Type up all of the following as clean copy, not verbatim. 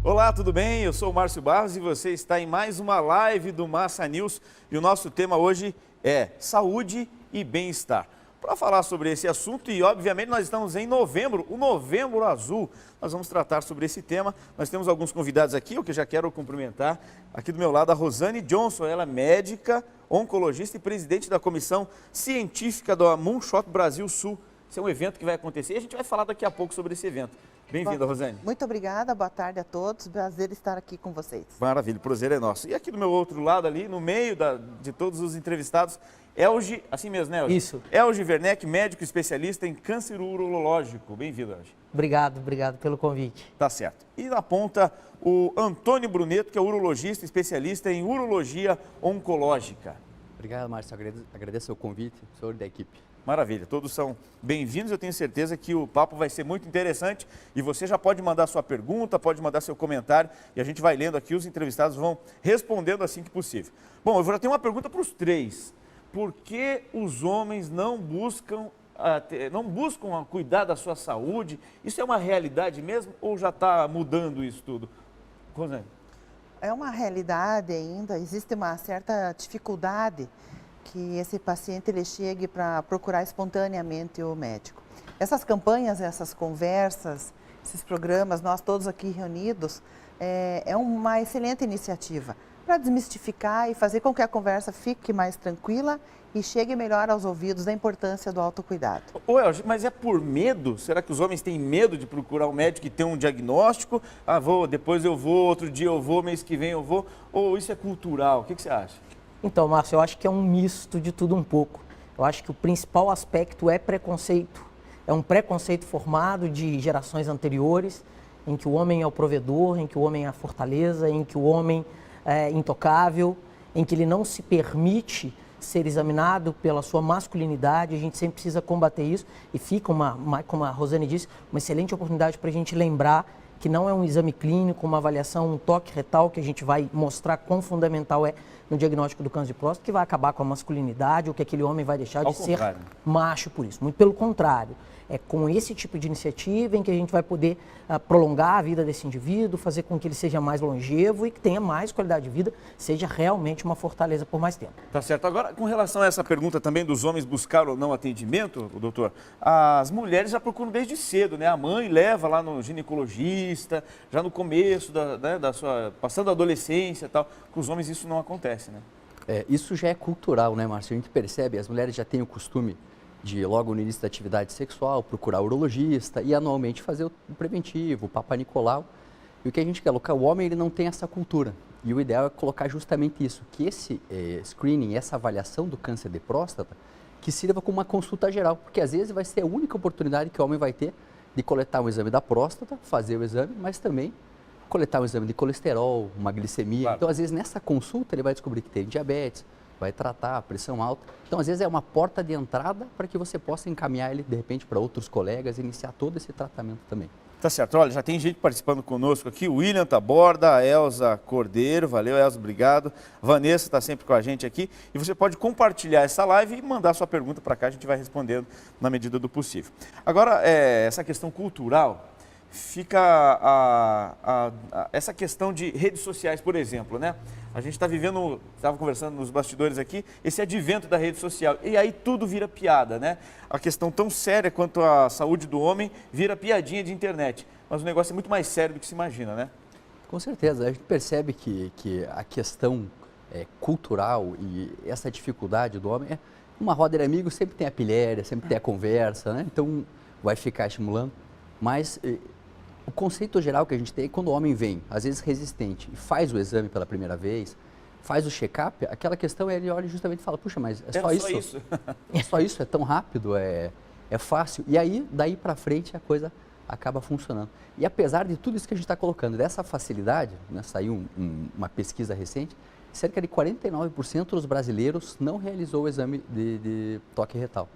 Olá, tudo bem? Eu sou o Márcio Barros e você está em mais uma live do Massa News e o nosso tema hoje é saúde e bem-estar. Para falar sobre esse assunto e, obviamente, nós estamos em novembro, o Novembro Azul. Nós vamos tratar sobre esse tema. Nós temos alguns convidados aqui, o que eu já quero cumprimentar. Aqui do meu lado, a Rosane Johnson, ela é médica, oncologista e presidente da Comissão Científica do Moonshot Brasil Sul. Esse é um evento que vai acontecer e a gente vai falar daqui a pouco sobre esse evento. Bem-vinda, Rosane. Muito obrigada, boa tarde a todos, prazer estar aqui com vocês. Maravilha, o prazer é nosso. E aqui do meu outro lado ali, no meio de todos os entrevistados, Elgi, assim mesmo, né, Elgi? Isso. Elgi Werneck, médico especialista em câncer urológico. Bem-vindo, Elgi. Obrigado pelo convite. Tá certo. E na ponta, o Antônio Bruneto, que é urologista especialista em urologia oncológica. Obrigado, Márcio. Agradeço o convite, sou da equipe. Maravilha, todos são bem-vindos. Eu tenho certeza que o papo vai ser muito interessante e você já pode mandar sua pergunta, pode mandar seu comentário e a gente vai lendo aqui, os entrevistados vão respondendo assim que possível. Bom, eu já tenho uma pergunta para os três. Por que os homens não buscam cuidar da sua saúde? Isso é uma realidade mesmo ou já está mudando isso tudo? Rosane. É uma realidade ainda, existe uma certa dificuldade que esse paciente ele chegue para procurar espontaneamente o médico. Essas campanhas, essas conversas, esses programas, nós todos aqui reunidos, é uma excelente iniciativa para desmistificar e fazer com que a conversa fique mais tranquila e chegue melhor aos ouvidos da importância do autocuidado. Ô, Elgi, mas é por medo? Será que os homens têm medo de procurar um médico e ter um diagnóstico? Ah, depois eu vou, outro dia eu vou, mês que vem eu vou. Ou isso é cultural? O que você acha? Então, Márcio, eu acho que é um misto de tudo um pouco. Eu acho que o principal aspecto é preconceito. É um preconceito formado de gerações anteriores, em que o homem é o provedor, em que o homem é a fortaleza, em que o homem é intocável, em que ele não se permite ser examinado pela sua masculinidade. A gente sempre precisa combater isso e fica, como a Rosane disse, uma excelente oportunidade para a gente lembrar que não é um exame clínico, uma avaliação, um toque retal, que a gente vai mostrar quão fundamental é no diagnóstico do câncer de próstata, que vai acabar com a masculinidade ou que aquele homem vai deixar de ser macho por isso. Muito pelo contrário. É com esse tipo de iniciativa em que a gente vai poder prolongar a vida desse indivíduo, fazer com que ele seja mais longevo e que tenha mais qualidade de vida, seja realmente uma fortaleza por mais tempo. Tá certo. Agora, com relação a essa pergunta também dos homens buscar ou não atendimento, doutor, as mulheres já procuram desde cedo, né? A mãe leva lá no ginecologista, já no começo passando a adolescência e tal. Com os homens isso não acontece, né? Isso já é cultural, né, Márcio? A gente percebe, as mulheres já têm o costume de, logo no início da atividade sexual, procurar o urologista e anualmente fazer o preventivo, o Papa Nicolau. E o que a gente quer colocar, o homem ele não tem essa cultura. E o ideal é colocar justamente isso, que esse screening, essa avaliação do câncer de próstata, que sirva como uma consulta geral, porque às vezes vai ser a única oportunidade que o homem vai ter de coletar um exame da próstata, fazer o exame, mas também coletar um exame de colesterol, uma glicemia. Claro. Então, às vezes, nessa consulta, ele vai descobrir que tem diabetes, vai tratar a pressão alta. Então, às vezes, é uma porta de entrada para que você possa encaminhar ele, de repente, para outros colegas e iniciar todo esse tratamento também. Tá certo. Olha, já tem gente participando conosco aqui. O William Taborda, a Elza Cordeiro. Valeu, Elza, obrigado. Vanessa está sempre com a gente aqui. E você pode compartilhar essa live e mandar sua pergunta para cá. A gente vai respondendo na medida do possível. Agora, essa questão cultural, fica essa questão de redes sociais, por exemplo, né? A gente está vivendo, estava conversando nos bastidores aqui, esse advento da rede social. E aí tudo vira piada, né? A questão tão séria quanto a saúde do homem vira piadinha de internet. Mas o negócio é muito mais sério do que se imagina, né? Com certeza. A gente percebe que a questão cultural e essa dificuldade do homem uma roda de amigos sempre tem a pilhéria, sempre tem a conversa, né? Então vai ficar estimulando. Mas o conceito geral que a gente tem é quando o homem vem, às vezes resistente, e faz o exame pela primeira vez, faz o check-up, aquela questão ele olha justamente e fala, puxa, mas é só isso? É só isso? É tão rápido? É fácil? E aí, daí para frente, a coisa acaba funcionando. E apesar de tudo isso que a gente está colocando, dessa facilidade, né, saiu uma pesquisa recente, cerca de 49% dos brasileiros não realizou o exame de toque retal.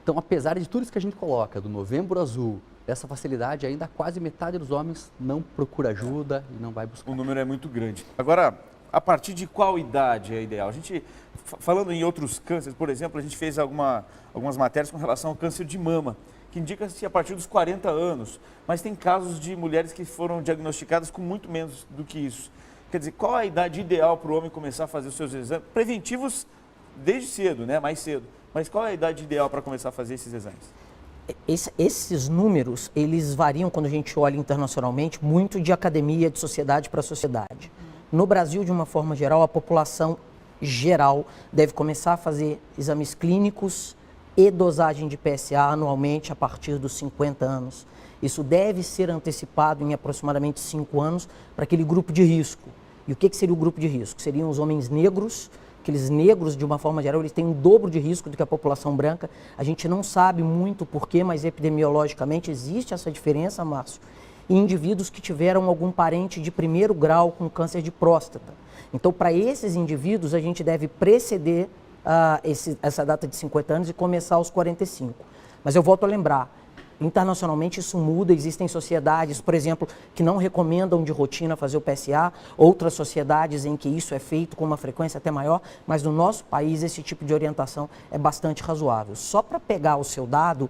Então, apesar de tudo isso que a gente coloca, do Novembro Azul, dessa facilidade, ainda quase metade dos homens não procura ajuda e não vai buscar. O número é muito grande. Agora, a partir de qual idade é ideal? A gente, falando em outros cânceres, por exemplo, a gente fez algumas matérias com relação ao câncer de mama. que indica-se a partir dos 40 anos, mas tem casos de mulheres que foram diagnosticadas com muito menos do que isso. Quer dizer, qual a idade ideal para o homem começar a fazer os seus exames? Preventivos desde cedo, né? Mais cedo. Mas qual é a idade ideal para começar a fazer esses exames? Esses números, eles variam quando a gente olha internacionalmente, muito de academia, de sociedade para sociedade. No Brasil, de uma forma geral, a população geral deve começar a fazer exames clínicos e dosagem de PSA anualmente a partir dos 50 anos. Isso deve ser antecipado em aproximadamente 5 anos para aquele grupo de risco. E o que seria o grupo de risco? Seriam os homens negros. Aqueles negros, de uma forma geral, eles têm um dobro de risco do que a população branca. A gente não sabe muito porquê, mas epidemiologicamente existe essa diferença, Márcio, em indivíduos que tiveram algum parente de primeiro grau com câncer de próstata. Então, para esses indivíduos, a gente deve preceder essa data de 50 anos e começar aos 45. Mas eu volto a lembrar, internacionalmente isso muda, existem sociedades, por exemplo, que não recomendam de rotina fazer o PSA, outras sociedades em que isso é feito com uma frequência até maior, mas no nosso país esse tipo de orientação é bastante razoável. Só para pegar o seu dado,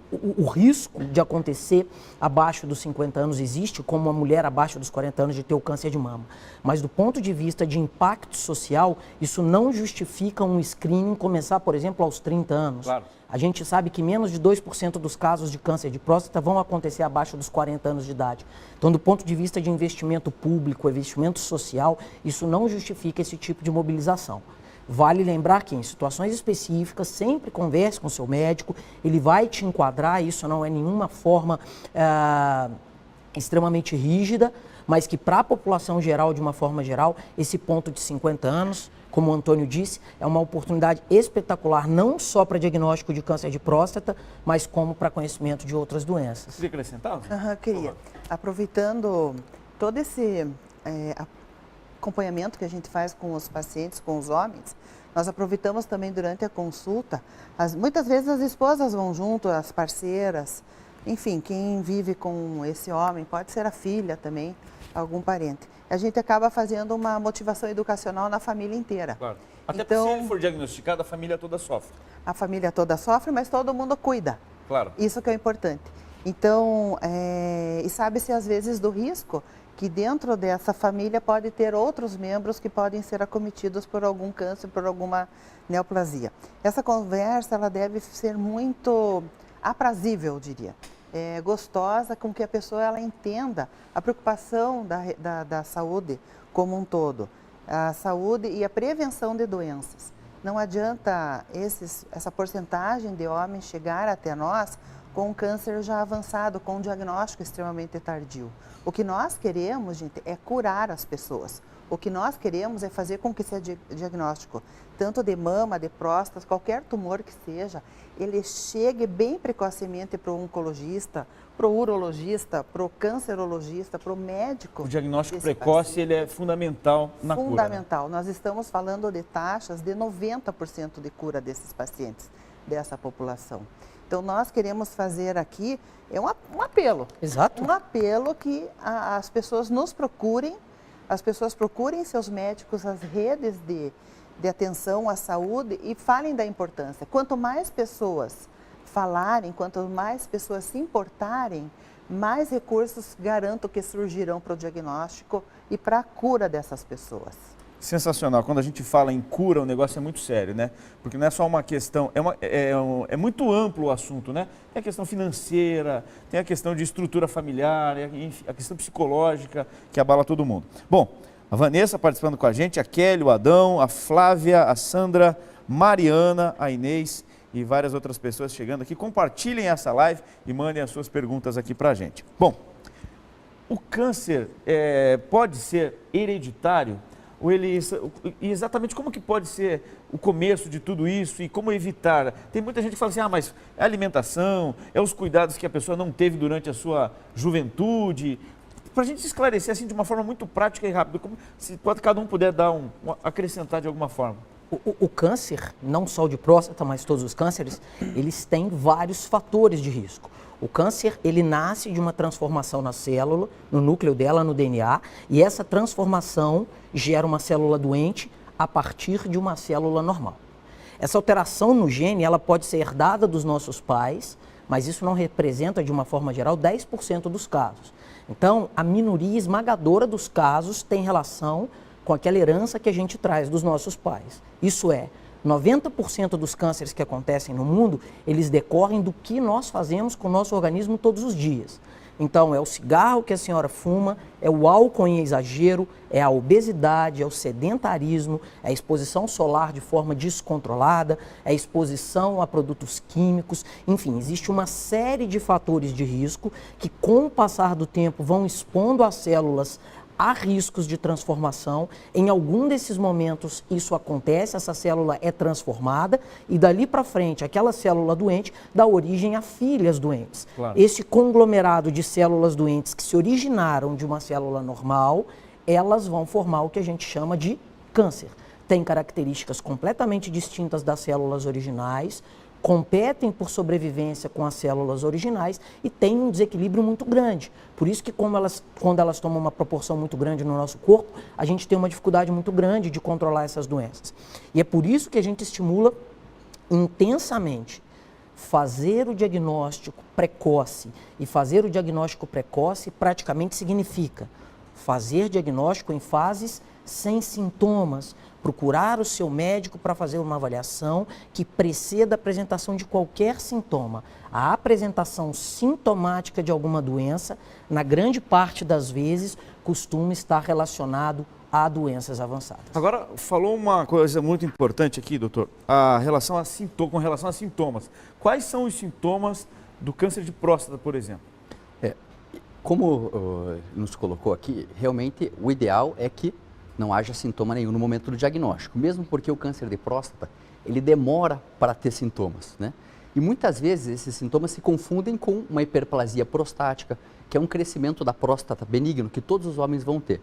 o risco de acontecer abaixo dos 50 anos existe, como uma mulher abaixo dos 40 anos de ter o câncer de mama. Mas do ponto de vista de impacto social, isso não justifica um screening começar, por exemplo, aos 30 anos. Claro. A gente sabe que menos de 2% dos casos de câncer de próstata vão acontecer abaixo dos 40 anos de idade. Então, do ponto de vista de investimento público, investimento social, isso não justifica esse tipo de mobilização. Vale lembrar que em situações específicas, sempre converse com o seu médico, ele vai te enquadrar, isso não é nenhuma forma extremamente rígida, mas que para a população geral, de uma forma geral, esse ponto de 50 anos, como o Antônio disse, é uma oportunidade espetacular, não só para diagnóstico de câncer de próstata, mas como para conhecimento de outras doenças. Queria acrescentar? Queria. Aproveitando todo esse acompanhamento que a gente faz com os pacientes, com os homens, nós aproveitamos também durante a consulta, muitas vezes as esposas vão junto, as parceiras, enfim, quem vive com esse homem, pode ser a filha também, algum parente. A gente acaba fazendo uma motivação educacional na família inteira. Claro. Até então, porque se ele for diagnosticado, a família toda sofre. A família toda sofre, mas todo mundo cuida. Claro. Isso que é importante. Então, e sabe-se às vezes do risco que dentro dessa família pode ter outros membros que podem ser acometidos por algum câncer, por alguma neoplasia. Essa conversa, ela deve ser muito aprazível, eu diria. Gostosa, com que a pessoa ela entenda a preocupação da saúde como um todo, a saúde e a prevenção de doenças. Não adianta essa porcentagem de homens chegar até nós com um câncer já avançado, com um diagnóstico extremamente tardio. O que nós queremos, gente, é curar as pessoas. O que nós queremos é fazer com que esse diagnóstico, tanto de mama, de próstata, qualquer tumor que seja, ele chegue bem precocemente para o oncologista, para o urologista, para o cancerologista, para o médico. O diagnóstico precoce ele é fundamental na cura. Fundamental. Nós estamos falando de taxas de 90% de cura desses pacientes, dessa população. Então, nós queremos fazer aqui um apelo. Exato. Um apelo que as pessoas nos procurem, as pessoas procurem seus médicos, as redes de atenção à saúde e falem da importância. Quanto mais pessoas falarem, quanto mais pessoas se importarem, mais recursos garanto que surgirão para o diagnóstico e para a cura dessas pessoas. Sensacional. Quando a gente fala em cura, o negócio é muito sério, né? Porque não é só uma questão, é muito amplo o assunto, né? Tem a questão financeira, tem a questão de estrutura familiar, enfim, a questão psicológica que abala todo mundo. Bom, a Vanessa participando com a gente, a Kelly, o Adão, a Flávia, a Sandra, Mariana, a Inês e várias outras pessoas chegando aqui. Compartilhem essa live e mandem as suas perguntas aqui pra gente. Bom, o câncer pode ser hereditário? E exatamente como que pode ser o começo de tudo isso e como evitar? Tem muita gente que fala assim, mas é a alimentação, é os cuidados que a pessoa não teve durante a sua juventude. Para a gente esclarecer assim de uma forma muito prática e rápida, se cada um puder dar acrescentar de alguma forma. O câncer, não só o de próstata, mas todos os cânceres, eles têm vários fatores de risco. O câncer, ele nasce de uma transformação na célula, no núcleo dela, no DNA, e essa transformação gera uma célula doente a partir de uma célula normal. Essa alteração no gene, ela pode ser herdada dos nossos pais, mas isso não representa, de uma forma geral, 10% dos casos. Então, a minoria esmagadora dos casos tem relação com aquela herança que a gente traz dos nossos pais. Isso é, 90% dos cânceres que acontecem no mundo, eles decorrem do que nós fazemos com o nosso organismo todos os dias. Então, é o cigarro que a senhora fuma, é o álcool em exagero, é a obesidade, é o sedentarismo, é a exposição solar de forma descontrolada, é a exposição a produtos químicos. Enfim, existe uma série de fatores de risco que, com o passar do tempo, vão expondo as células há riscos de transformação. Em algum desses momentos isso acontece, essa célula é transformada e dali para frente aquela célula doente dá origem a filhas doentes. Claro. Esse conglomerado de células doentes que se originaram de uma célula normal, elas vão formar o que a gente chama de câncer. Tem características completamente distintas das células originais, competem por sobrevivência com as células originais e tem um desequilíbrio muito grande. Por isso que quando elas tomam uma proporção muito grande no nosso corpo, a gente tem uma dificuldade muito grande de controlar essas doenças. E é por isso que a gente estimula intensamente fazer o diagnóstico precoce. E fazer o diagnóstico precoce praticamente significa fazer diagnóstico em fases sem sintomas, procurar o seu médico para fazer uma avaliação que preceda a apresentação de qualquer sintoma. A apresentação sintomática de alguma doença, na grande parte das vezes, costuma estar relacionado a doenças avançadas. Agora, falou uma coisa muito importante aqui, doutor, com relação a sintomas. Quais são os sintomas do câncer de próstata, por exemplo? Como nos colocou aqui, realmente o ideal é que não haja sintoma nenhum no momento do diagnóstico, mesmo porque o câncer de próstata, ele demora para ter sintomas, né? E muitas vezes esses sintomas se confundem com uma hiperplasia prostática, que é um crescimento da próstata benigno que todos os homens vão ter.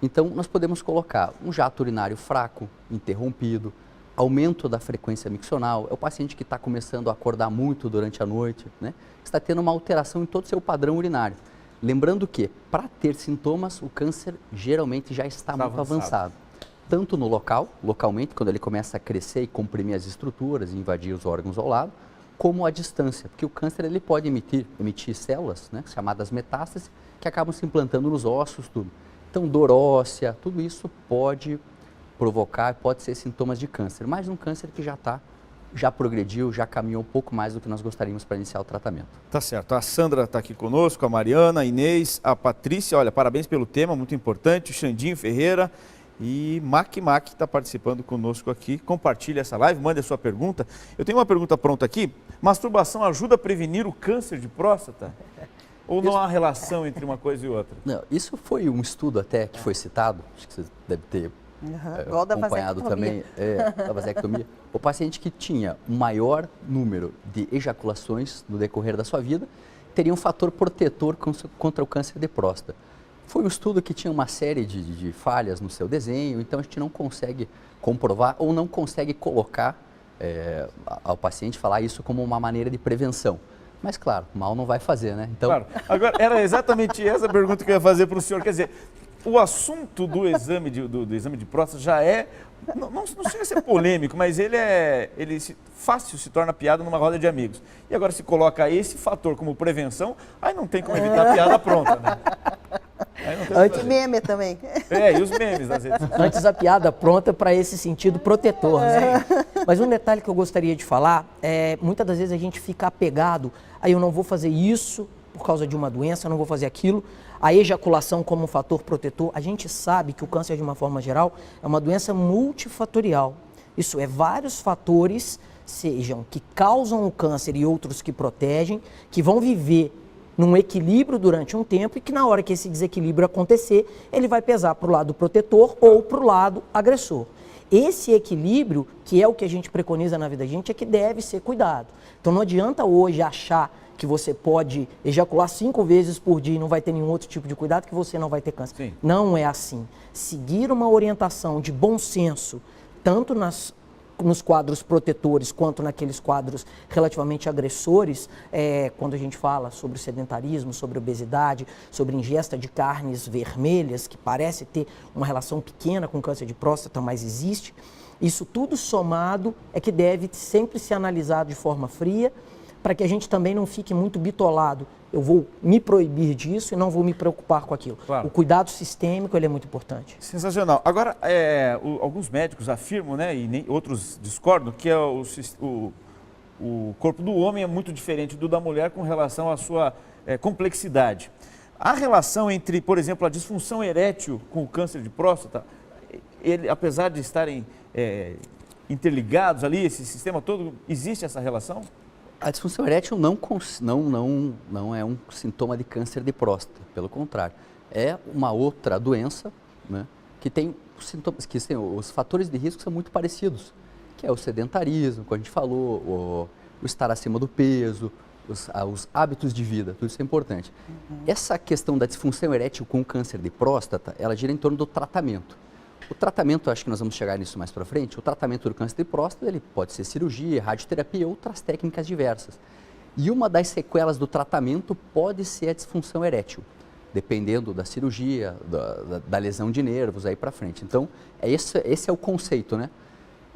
Então, nós podemos colocar um jato urinário fraco, interrompido, aumento da frequência miccional, é o paciente que está começando a acordar muito durante a noite, né? Está tendo uma alteração em todo o seu padrão urinário. Lembrando que, para ter sintomas, o câncer geralmente já está muito avançado. Tanto no localmente, quando ele começa a crescer e comprimir as estruturas e invadir os órgãos ao lado, como à distância, porque o câncer ele pode emitir células, né, chamadas metástases, que acabam se implantando nos ossos, tudo. Então, dor óssea, tudo isso pode provocar, pode ser sintomas de câncer, mas um câncer que já progrediu, já caminhou um pouco mais do que nós gostaríamos para iniciar o tratamento. Tá certo. A Sandra está aqui conosco, a Mariana, a Inês, a Patrícia, olha, parabéns pelo tema, muito importante, o Xandinho Ferreira e Mac está participando conosco aqui. Compartilhe essa live, mande a sua pergunta. Eu tenho uma pergunta pronta aqui. Masturbação ajuda a prevenir o câncer de próstata? Ou não há relação entre uma coisa e outra? Não, isso foi um estudo até que foi citado, acho que você deve ter igual da acompanhado também, da vasectomia. O paciente que tinha um maior número de ejaculações no decorrer da sua vida teria um fator protetor contra o câncer de próstata. Foi um estudo que tinha uma série de falhas no seu desenho, então a gente não consegue comprovar ou não consegue colocar ao paciente falar isso como uma maneira de prevenção. Mas claro, mal não vai fazer, né? Então... Claro. Agora, era exatamente essa pergunta que eu ia fazer para o senhor. Quer dizer, o assunto do exame de próstata já é, não chega a ser polêmico, mas fácil se torna piada numa roda de amigos. E agora se coloca esse fator como prevenção, aí não tem como evitar a piada pronta, né? Antes meme também. E os memes às vezes. Antes a piada pronta para esse sentido protetor, né? Mas um detalhe que eu gostaria de falar é, muitas das vezes a gente fica apegado, aí eu não vou fazer isso por causa de uma doença, eu não vou fazer aquilo. A ejaculação como um fator protetor, a gente sabe que o câncer de uma forma geral é uma doença multifatorial. Isso é, vários fatores, sejam que causam o câncer e outros que protegem, que vão viver num equilíbrio durante um tempo e que na hora que esse desequilíbrio acontecer, ele vai pesar para o lado protetor ou para o lado agressor. Esse equilíbrio, que é o que a gente preconiza na vida da gente, é que deve ser cuidado. Então não adianta hoje achar que você pode ejacular 5 vezes por dia e não vai ter nenhum outro tipo de cuidado, que você não vai ter câncer. Sim. Não é assim. Seguir uma orientação de bom senso, tanto nos quadros protetores quanto naqueles quadros relativamente agressores, quando a gente fala sobre sedentarismo, sobre obesidade, sobre ingesta de carnes vermelhas, que parece ter uma relação pequena com câncer de próstata, mas existe, Isso tudo somado é que deve sempre ser analisado de forma fria, para que a gente também não fique muito bitolado. Eu vou me proibir disso e não vou me preocupar com aquilo. Claro. O cuidado sistêmico ele é muito importante. Sensacional. Agora, alguns médicos afirmam, né, e outros discordam, que o corpo do homem é muito diferente do da mulher com relação à sua complexidade. A relação entre, por exemplo, a disfunção erétil com o câncer de próstata, apesar de estarem interligados ali, esse sistema todo, existe essa relação? A disfunção erétil não é um sintoma de câncer de próstata, pelo contrário. É uma outra doença, né, que tem sintomas, os fatores de risco são muito parecidos, que é o sedentarismo, como a gente falou, o estar acima do peso, os hábitos de vida, tudo isso é importante. Essa questão da disfunção erétil com câncer de próstata, ela gira em torno do tratamento. O tratamento, acho que nós vamos chegar nisso mais para frente, o tratamento do câncer de próstata, ele pode ser cirurgia, radioterapia e outras técnicas diversas. E uma das sequelas do tratamento pode ser a disfunção erétil, dependendo da cirurgia, da lesão de nervos aí para frente. Então, esse é o conceito, né?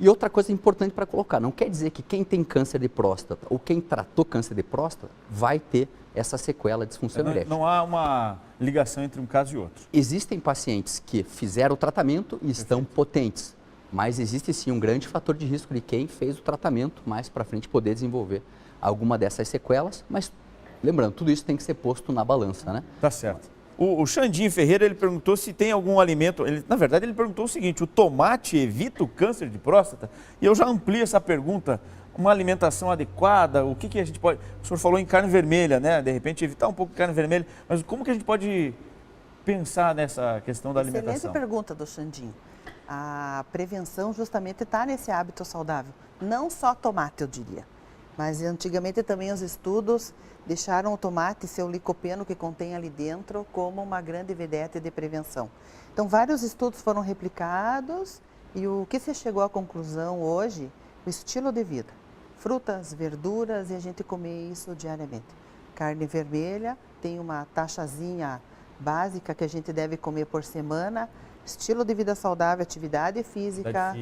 E outra coisa importante para colocar, não quer dizer que quem tem câncer de próstata ou quem tratou câncer de próstata vai ter essa sequela de disfunção erétil. Não há uma ligação entre um caso e outro. Existem pacientes que fizeram o tratamento e estão potentes, mas existe sim um grande fator de risco de quem fez o tratamento mais para frente poder desenvolver alguma dessas sequelas, mas lembrando, tudo isso tem que ser posto na balança, né? Tá certo. O Xandinho Ferreira, ele perguntou se tem algum alimento, na verdade ele perguntou o seguinte, o tomate evita o câncer de próstata? E eu já amplio essa pergunta, uma alimentação adequada, o que a gente pode, o senhor falou em carne vermelha, né, de repente evitar um pouco de carne vermelha, mas como que a gente pode pensar nessa questão da alimentação? Excelente pergunta do Xandinho. A prevenção justamente está nesse hábito saudável, não só tomate eu diria, mas antigamente também os estudos deixaram o tomate e seu licopeno que contém ali dentro como uma grande vedete de prevenção. Então, vários estudos foram replicados e o que se chegou à conclusão hoje, o estilo de vida. Frutas, verduras e a gente comer isso diariamente. Carne vermelha tem uma taxazinha básica que a gente deve comer por semana. Estilo de vida saudável, atividade física,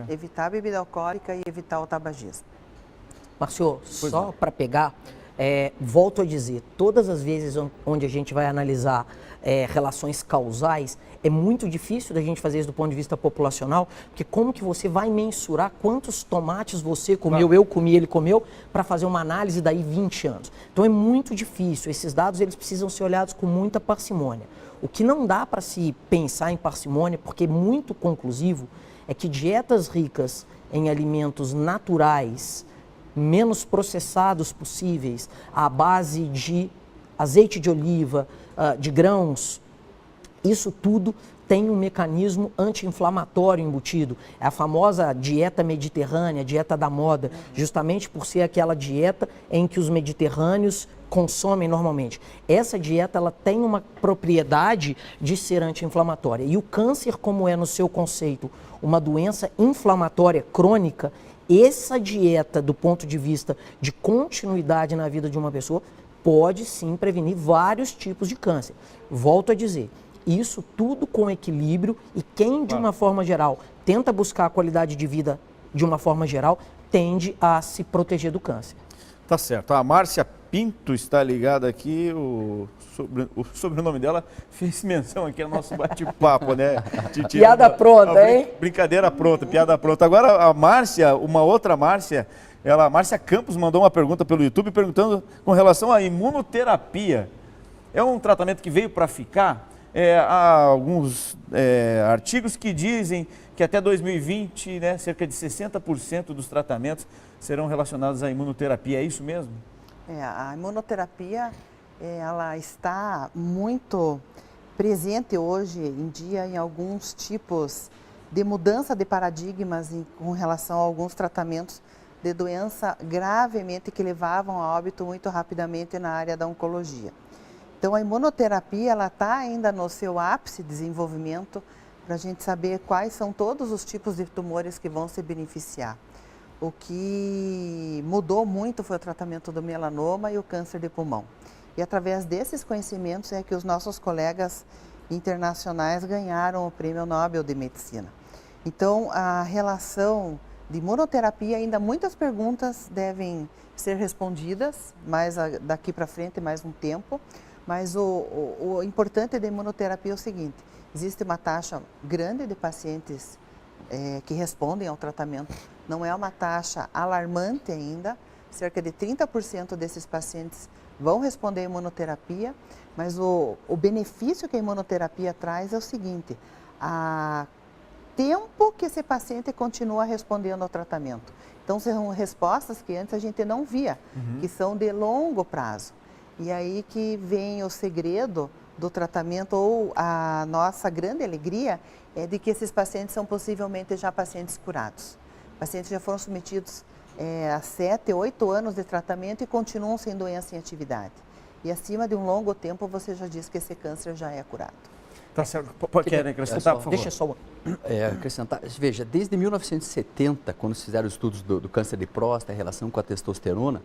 evitar a bebida alcoólica e evitar o tabagismo. Márcio, só para pegar, volto a dizer, todas as vezes onde a gente vai analisar relações causais, é muito difícil da gente fazer isso do ponto de vista populacional, porque como que você vai mensurar quantos tomates você comeu, eu comi, ele comeu, para fazer uma análise daí 20 anos. Então é muito difícil, esses dados eles precisam ser olhados com muita parcimônia. O que não dá para se pensar em parcimônia, porque é muito conclusivo, é que dietas ricas em alimentos naturais, menos processados possíveis, à base de azeite de oliva, de grãos, isso tudo tem um mecanismo anti-inflamatório embutido. É a famosa dieta mediterrânea, dieta da moda, justamente por ser aquela dieta em que os mediterrâneos consomem normalmente. Essa dieta ela tem uma propriedade de ser anti-inflamatória. E o câncer, como é no seu conceito, uma doença inflamatória crônica, essa dieta, do ponto de vista de continuidade na vida de uma pessoa, pode sim prevenir vários tipos de câncer. Volto a dizer, isso tudo com equilíbrio e quem, de uma forma geral, tenta buscar a qualidade de vida de uma forma geral, tende a se proteger do câncer. Tá certo. A Márcia Pinto está ligada aqui, o sobrenome dela fez menção aqui no nosso bate-papo, né? Piada pronta, hein? Brincadeira pronta, piada pronta. Agora a Márcia, uma outra Márcia, Márcia Campos mandou uma pergunta pelo YouTube perguntando com relação à imunoterapia. É um tratamento que veio para ficar? Há alguns artigos que dizem que até 2020, né, cerca de 60% dos tratamentos serão relacionados à imunoterapia. É isso mesmo? A imunoterapia ela está muito presente hoje em dia em alguns tipos de mudança de paradigmas com relação a alguns tratamentos de doença gravemente que levavam a óbito muito rapidamente na área da oncologia. Então, a imunoterapia ela está ainda no seu ápice de desenvolvimento para a gente saber quais são todos os tipos de tumores que vão se beneficiar. O que mudou muito foi o tratamento do melanoma e o câncer de pulmão. E através desses conhecimentos é que os nossos colegas internacionais ganharam o Prêmio Nobel de Medicina. Então, a relação de imunoterapia, ainda muitas perguntas devem ser respondidas, daqui para frente, mais um tempo. Mas o importante da imunoterapia é o seguinte, existe uma taxa grande de pacientes que respondem ao tratamento. Não é uma taxa alarmante ainda, cerca de 30% desses pacientes vão responder à imunoterapia, mas o benefício que a imunoterapia traz é o seguinte, a tempo que esse paciente continua respondendo ao tratamento. Então, são respostas que antes a gente não via, que são de longo prazo. E aí que vem o segredo do tratamento, ou a nossa grande alegria, é de que esses pacientes são possivelmente já pacientes curados. Pacientes já foram submetidos a 7, 8 anos de tratamento e continuam sem doença em atividade. E acima de um longo tempo, você já diz que esse câncer já é curado. Tá certo. Querem acrescentar, por favor? Deixa só acrescentar. Veja, desde 1970, quando se fizeram estudos do câncer de próstata, a relação com a testosterona,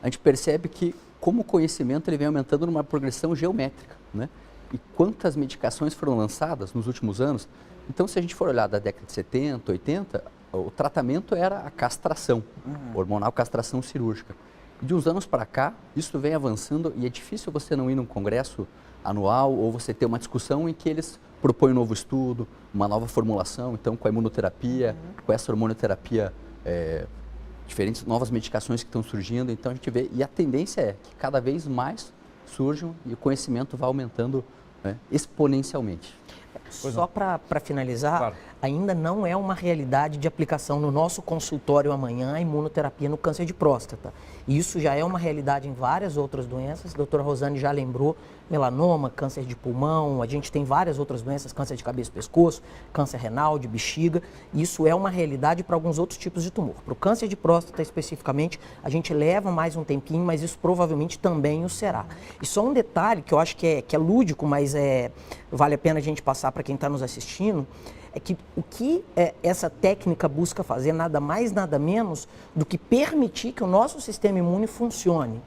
a gente percebe que, como o conhecimento, ele vem aumentando numa progressão geométrica, né? E quantas medicações foram lançadas nos últimos anos. Então, se a gente for olhar da década de 70, 80, o tratamento era a castração, hormonal, castração cirúrgica. De uns anos para cá, isso vem avançando e é difícil você não ir num congresso anual ou você ter uma discussão em que eles propõem um novo estudo, uma nova formulação, então com a imunoterapia, com essa hormonioterapia, diferentes novas medicações que estão surgindo, então a gente vê, e a tendência é que cada vez mais surjam e o conhecimento vai aumentando, né, exponencialmente. Só para finalizar, claro, ainda não é uma realidade de aplicação no nosso consultório amanhã a imunoterapia no câncer de próstata. Isso já é uma realidade em várias outras doenças, a doutora Rosane já lembrou, melanoma, câncer de pulmão, a gente tem várias outras doenças, câncer de cabeça e pescoço, câncer renal, de bexiga, isso é uma realidade para alguns outros tipos de tumor. Para o câncer de próstata especificamente, a gente leva mais um tempinho, mas isso provavelmente também o será. E só um detalhe que eu acho que é lúdico, mas vale a pena a gente passar para quem está nos assistindo, é que o que essa técnica busca fazer nada mais, nada menos do que permitir que o nosso sistema imune funcione.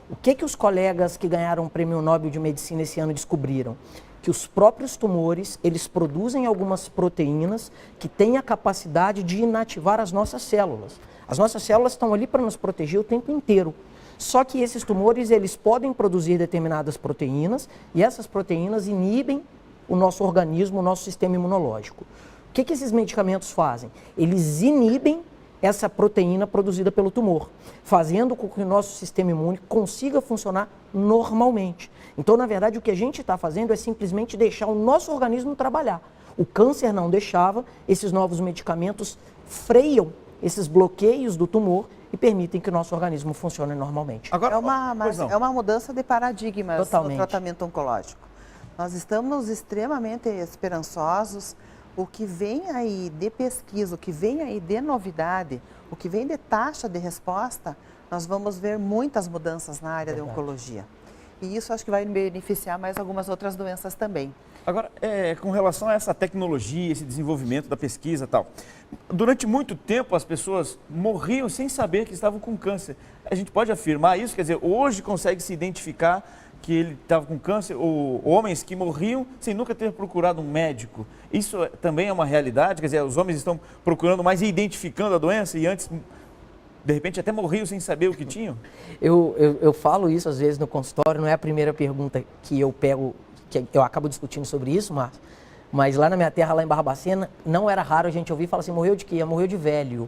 O que os colegas que ganharam o Prêmio Nobel de Medicina esse ano descobriram? Que os próprios tumores, eles produzem algumas proteínas que têm a capacidade de inativar as nossas células. As nossas células estão ali para nos proteger o tempo inteiro. Só que esses tumores, eles podem produzir determinadas proteínas e essas proteínas inibem o nosso organismo, o nosso sistema imunológico. O que esses medicamentos fazem? Eles inibem essa proteína produzida pelo tumor, fazendo com que o nosso sistema imune consiga funcionar normalmente. Então, na verdade, o que a gente está fazendo é simplesmente deixar o nosso organismo trabalhar. O câncer não deixava, esses novos medicamentos freiam esses bloqueios do tumor e permitem que o nosso organismo funcione normalmente. Agora, é uma mudança de paradigma no tratamento oncológico. Nós estamos extremamente esperançosos. O que vem aí de pesquisa, o que vem aí de novidade, o que vem de taxa de resposta, nós vamos ver muitas mudanças na área de oncologia. E isso acho que vai beneficiar mais algumas outras doenças também. Agora, com relação a essa tecnologia, esse desenvolvimento da pesquisa e tal, durante muito tempo as pessoas morriam sem saber que estavam com câncer. A gente pode afirmar isso? Quer dizer, hoje consegue se identificar que ele estava com câncer, ou homens que morriam sem nunca ter procurado um médico. Isso também é uma realidade? Quer dizer, os homens estão procurando mais e identificando a doença e antes, de repente, até morriam sem saber o que tinham? Eu falo isso às vezes no consultório, não é a primeira pergunta que eu pego, que eu acabo discutindo sobre isso, Márcio, mas lá na minha terra, lá em Barbacena, não era raro a gente ouvir falar assim, morreu de quê? Morreu de velho.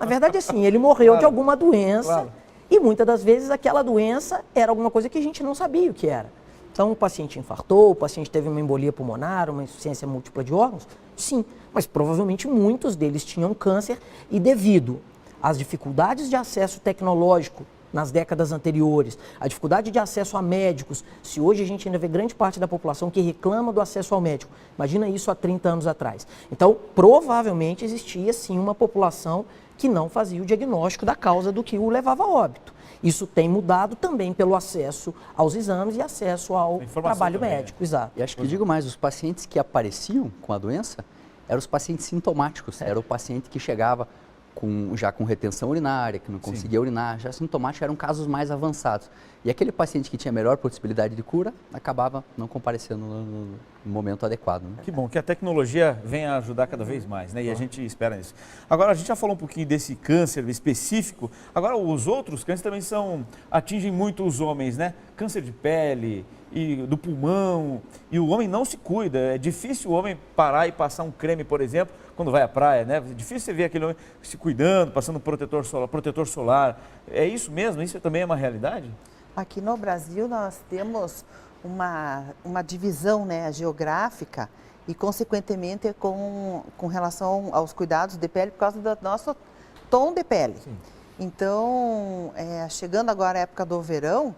Na verdade, assim, ele morreu de alguma doença. E muitas das vezes aquela doença era alguma coisa que a gente não sabia o que era. Então o paciente infartou, o paciente teve uma embolia pulmonar, uma insuficiência múltipla de órgãos? Sim, mas provavelmente muitos deles tinham câncer e devido às dificuldades de acesso tecnológico nas décadas anteriores, a dificuldade de acesso a médicos, se hoje a gente ainda vê grande parte da população que reclama do acesso ao médico, imagina isso há 30 anos atrás. Então, provavelmente existia sim uma população que não fazia o diagnóstico da causa do que o levava a óbito. Isso tem mudado também pelo acesso aos exames e acesso ao trabalho médico. Exato. E acho que digo mais, os pacientes que apareciam com a doença eram os pacientes sintomáticos, era o paciente que chegava já com retenção urinária, que não conseguia urinar, já sintomático, eram casos mais avançados. E aquele paciente que tinha melhor possibilidade de cura acabava não comparecendo no momento adequado. Né? Que bom, que a tecnologia venha ajudar cada vez mais, né? E a gente espera isso. Agora, a gente já falou um pouquinho desse câncer específico. Agora, os outros cânceres também atingem muito os homens, né? Câncer de pele e do pulmão. E o homem não se cuida. É difícil o homem parar e passar um creme, por exemplo, quando vai à praia, né? É difícil você ver aquele homem se cuidando, passando protetor solar. É isso mesmo? Isso também é uma realidade? Aqui no Brasil nós temos uma divisão, né, geográfica e, consequentemente, com relação aos cuidados de pele por causa do nosso tom de pele. Sim. Então, chegando agora a época do verão,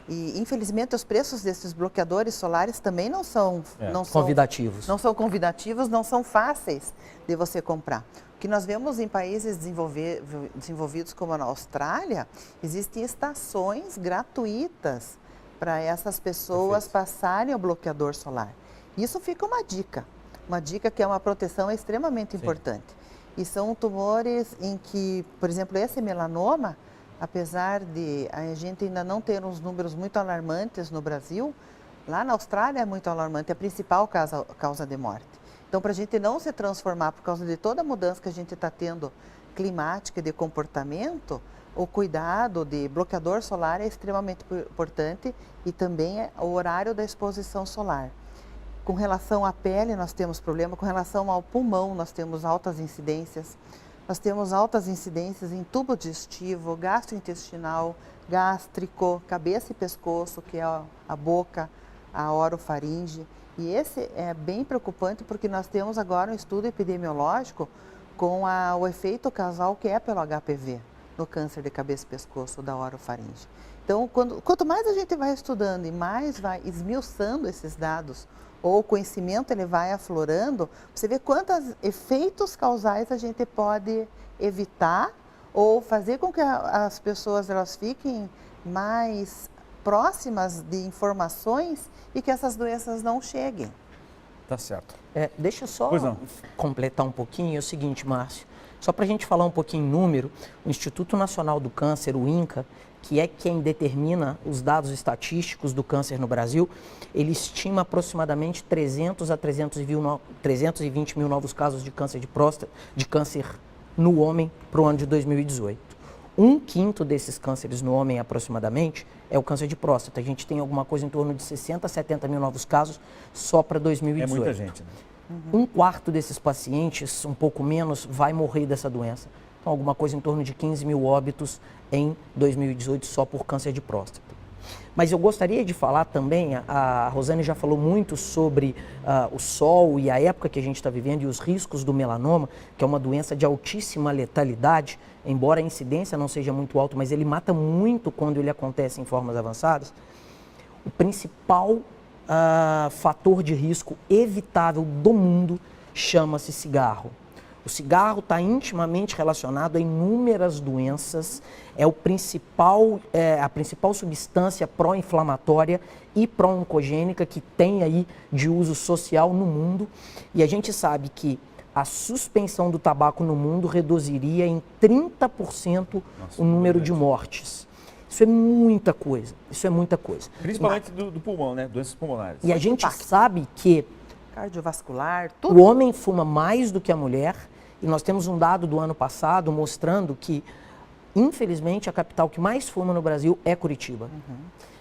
e infelizmente os preços desses bloqueadores solares também não são convidativos. Não são convidativos, não são fáceis de você comprar. O que nós vemos em países desenvolvidos como na Austrália, existem estações gratuitas para essas pessoas passarem o bloqueador solar. Isso fica uma dica que é uma proteção extremamente importante. E são tumores em que, por exemplo, esse melanoma, apesar de a gente ainda não ter uns números muito alarmantes no Brasil, lá na Austrália é muito alarmante, é a principal causa de morte. Então, para a gente não se transformar por causa de toda a mudança que a gente está tendo climática e de comportamento, o cuidado de bloqueador solar é extremamente importante e também o horário da exposição solar. Com relação à pele, nós temos problema. Com relação ao pulmão, nós temos altas incidências. Nós temos altas incidências em tubo digestivo, gastrointestinal, gástrico, cabeça e pescoço, que é a boca, a orofaringe. E esse é bem preocupante porque nós temos agora um estudo epidemiológico com o efeito casal que é pelo HPV no câncer de cabeça e pescoço da orofaringe. Então, quanto mais a gente vai estudando e mais vai esmiuçando esses dados, ou o conhecimento ele vai aflorando, você vê quantos efeitos causais a gente pode evitar ou fazer com que as pessoas elas fiquem mais próximas de informações e que essas doenças não cheguem. Tá certo. Deixa eu só completar um pouquinho, é o seguinte, Márcio, só para a gente falar um pouquinho em número, o Instituto Nacional do Câncer, o INCA, que é quem determina os dados estatísticos do câncer no Brasil, ele estima aproximadamente 300 a 320 mil novos casos de câncer de próstata, de câncer no homem para o ano de 2018. 1/5 desses cânceres no homem, aproximadamente, é o câncer de próstata. A gente tem alguma coisa em torno de 60 a 70 mil novos casos só para 2018. É muita gente, né? 1/4 desses pacientes, um pouco menos, vai morrer dessa doença. Então, alguma coisa em torno de 15 mil óbitos em 2018 só por câncer de próstata. Mas eu gostaria de falar também, a Rosane já falou muito sobre o sol e a época que a gente está vivendo e os riscos do melanoma, que é uma doença de altíssima letalidade, embora a incidência não seja muito alta, mas ele mata muito quando ele acontece em formas avançadas. O principal fator de risco evitável do mundo chama-se cigarro. O cigarro está intimamente relacionado a inúmeras doenças, é a principal substância pró-inflamatória e pró-oncogênica que tem aí de uso social no mundo. E a gente sabe que a suspensão do tabaco no mundo reduziria em 30% o número de mortes. Isso é muita coisa, Principalmente do pulmão, né? Doenças pulmonares. E a gente sabe que cardiovascular, tudo. O homem fuma mais do que a mulher. E nós temos um dado do ano passado mostrando que, infelizmente, a capital que mais fuma no Brasil é Curitiba.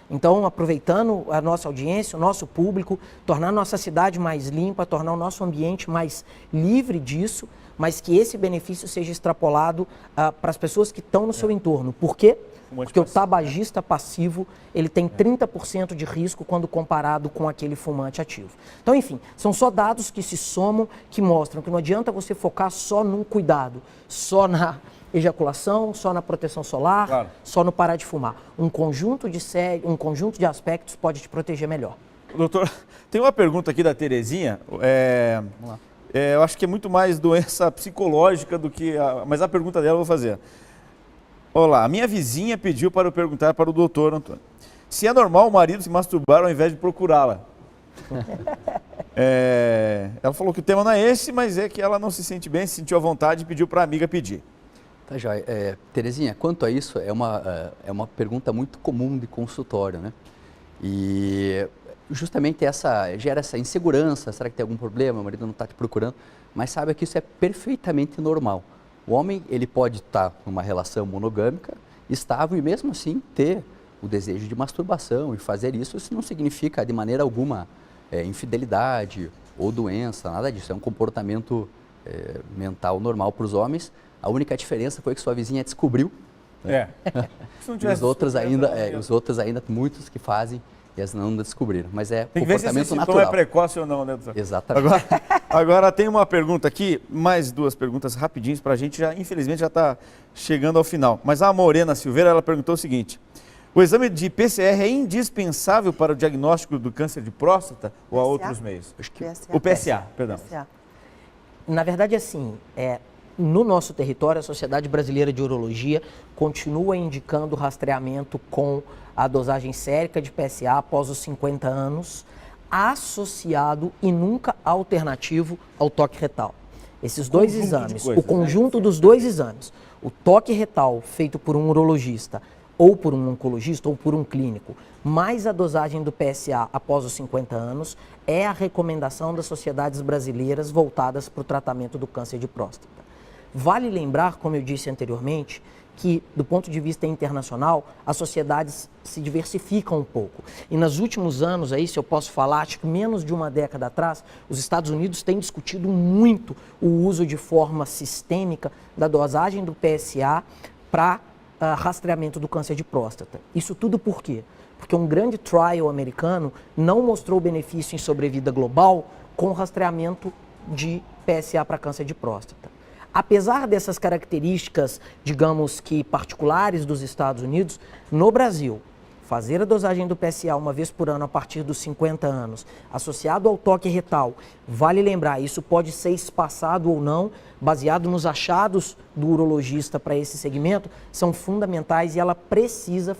Então, aproveitando a nossa audiência, o nosso público, tornar a nossa cidade mais limpa, tornar o nosso ambiente mais livre disso, mas que esse benefício seja extrapolado para as pessoas que estão no seu entorno. Por quê? Porque o tabagista passivo, ele tem 30% de risco quando comparado com aquele fumante ativo. Então, enfim, são só dados que se somam, que mostram que não adianta você focar só no cuidado, só na ejaculação, só na proteção solar, só no parar de fumar. Um conjunto de aspectos pode te proteger melhor. Doutor, tem uma pergunta aqui da Terezinha, eu acho que é muito mais doença psicológica do que... mas a pergunta dela eu vou fazer. Olá, a minha vizinha pediu para eu perguntar para o doutor Antônio se é normal o marido se masturbar ao invés de procurá-la. Ela falou que o tema não é esse, mas é que ela não se sente bem, se sentiu à vontade e pediu para a amiga pedir. Tá, joia. Terezinha, quanto a isso, é uma pergunta muito comum de consultório, né? E justamente gera essa insegurança, será que tem algum problema, o marido não está te procurando, mas saiba que isso é perfeitamente normal. O homem, ele pode estar numa relação monogâmica, estável, e mesmo assim ter o desejo de masturbação e fazer isso não significa de maneira alguma infidelidade ou doença, nada disso, é um comportamento mental normal para os homens. A única diferença foi que sua vizinha descobriu. Né? Se não E tivesse os outros ainda, muitos que fazem, e elas não descobriram. Mas é tem que ver se esse comportamento sintoma natural. é precoce ou não, né, doutor? Exatamente. Agora tem uma pergunta aqui, mais duas perguntas rapidinhas para a gente, infelizmente já está chegando ao final. Mas a Morena Silveira, ela perguntou o seguinte: o exame de PCR é indispensável para o diagnóstico do câncer de próstata ou há outros meios? O PSA, perdão. Na verdade, assim, no nosso território, a Sociedade Brasileira de Urologia continua indicando rastreamento com a dosagem sérica de PSA após os 50 anos, associado e nunca alternativo ao toque retal. Esses dois exames, o conjunto dos dois exames, o toque retal feito por um urologista ou por um oncologista ou por um clínico, mais a dosagem do PSA após os 50 anos, é a recomendação das sociedades brasileiras voltadas para o tratamento do câncer de próstata. Vale lembrar, como eu disse anteriormente, que, do ponto de vista internacional, as sociedades se diversificam um pouco. E nos últimos anos, aí, se eu posso falar, acho que menos de uma década atrás, os Estados Unidos têm discutido muito o uso de forma sistêmica da dosagem do PSA para rastreamento do câncer de próstata. Isso tudo por quê? Porque um grande trial americano não mostrou benefício em sobrevida global com rastreamento de PSA para câncer de próstata. Apesar dessas características, digamos que particulares dos Estados Unidos, no Brasil, fazer a dosagem do PSA uma vez por ano a partir dos 50 anos, associado ao toque retal, vale lembrar, isso pode ser espaçado ou não, baseado nos achados do urologista para esse segmento, são fundamentais e ela precisa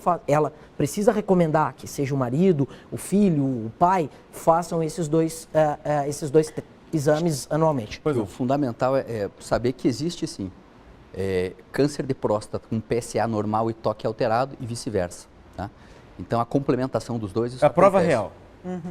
recomendar que seja o marido, o filho, o pai, façam esses dois exames anualmente. O fundamental é saber que existe sim câncer de próstata com PSA normal e toque alterado e vice-versa. Tá? Então a complementação dos dois... A prova real.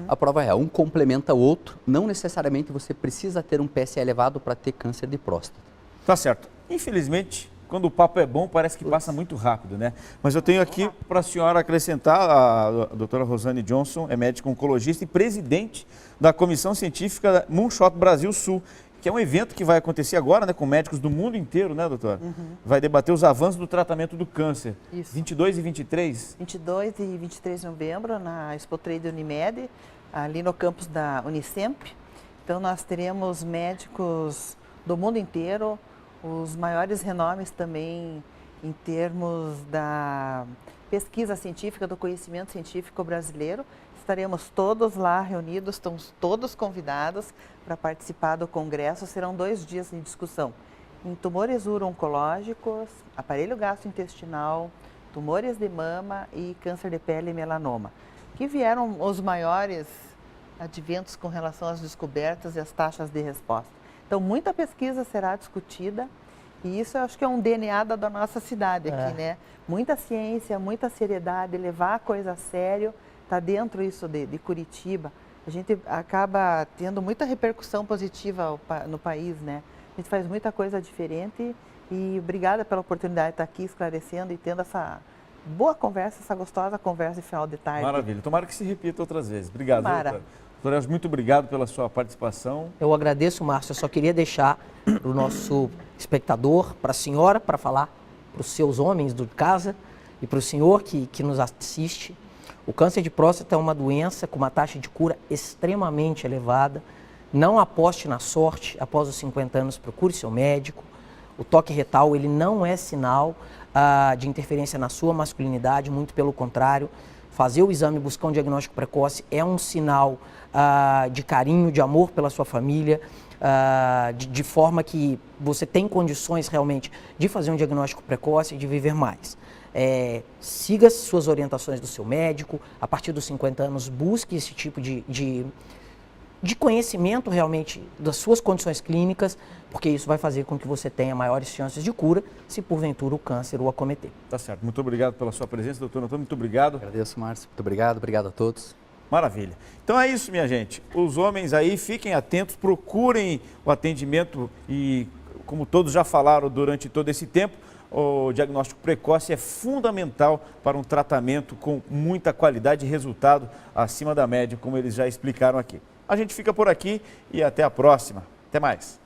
A prova real. Um complementa o outro. Não necessariamente você precisa ter um PSA elevado para ter câncer de próstata. Tá certo. Infelizmente, quando o papo é bom, parece que passa muito rápido, né? Mas eu tenho aqui para a senhora acrescentar, a doutora Rosane Johnson é médica oncologista e presidente da Comissão Científica Moonshot Brasil Sul, que é um evento que vai acontecer agora, né, com médicos do mundo inteiro, né, doutora? Vai debater os avanços do tratamento do câncer. Isso. 22 e 23? 22 e 23 de novembro, na Expo Trade Unimed, ali no campus da Unicemp. Então, nós teremos médicos do mundo inteiro, os maiores renomes também em termos da pesquisa científica, do conhecimento científico brasileiro. Estaremos todos lá reunidos, estamos todos convidados para participar do congresso. Serão 2 dias de discussão em tumores uro-oncológicos, aparelho gastrointestinal, tumores de mama e câncer de pele e melanoma, que vieram os maiores adventos com relação às descobertas e às taxas de resposta. Então, muita pesquisa será discutida e isso eu acho que é um DNA da nossa cidade aqui, né? Muita ciência, muita seriedade, levar a coisa a sério, está dentro isso de Curitiba. A gente acaba tendo muita repercussão positiva no país, né? A gente faz muita coisa diferente e obrigada pela oportunidade de estar aqui esclarecendo e tendo essa boa conversa, essa gostosa conversa de final de tarde. Maravilha. Tomara que se repita outras vezes. Obrigado, doutora. Doutor Elcio, muito obrigado pela sua participação. Eu agradeço, Márcio. Eu só queria deixar para o nosso espectador, para a senhora, para falar para os seus homens de casa e para o senhor que nos assiste. O câncer de próstata é uma doença com uma taxa de cura extremamente elevada. Não aposte na sorte. Após os 50 anos, procure seu médico. O toque retal, ele não é sinal de interferência na sua masculinidade, muito pelo contrário. Fazer o exame, buscar um diagnóstico precoce é um sinal de carinho, de amor pela sua família, de forma que você tem condições realmente de fazer um diagnóstico precoce e de viver mais. Siga as suas orientações do seu médico, a partir dos 50 anos busque esse tipo de de conhecimento realmente das suas condições clínicas, porque isso vai fazer com que você tenha maiores chances de cura se porventura o câncer o acometer. Tá certo. Muito obrigado pela sua presença, doutor Antônio. Muito obrigado. Agradeço, Márcio. Muito obrigado. Obrigado a todos. Maravilha. Então é isso, minha gente. Os homens aí, fiquem atentos, procurem o atendimento e, como todos já falaram durante todo esse tempo, o diagnóstico precoce é fundamental para um tratamento com muita qualidade e resultado acima da média, como eles já explicaram aqui. A gente fica por aqui e até a próxima. Até mais.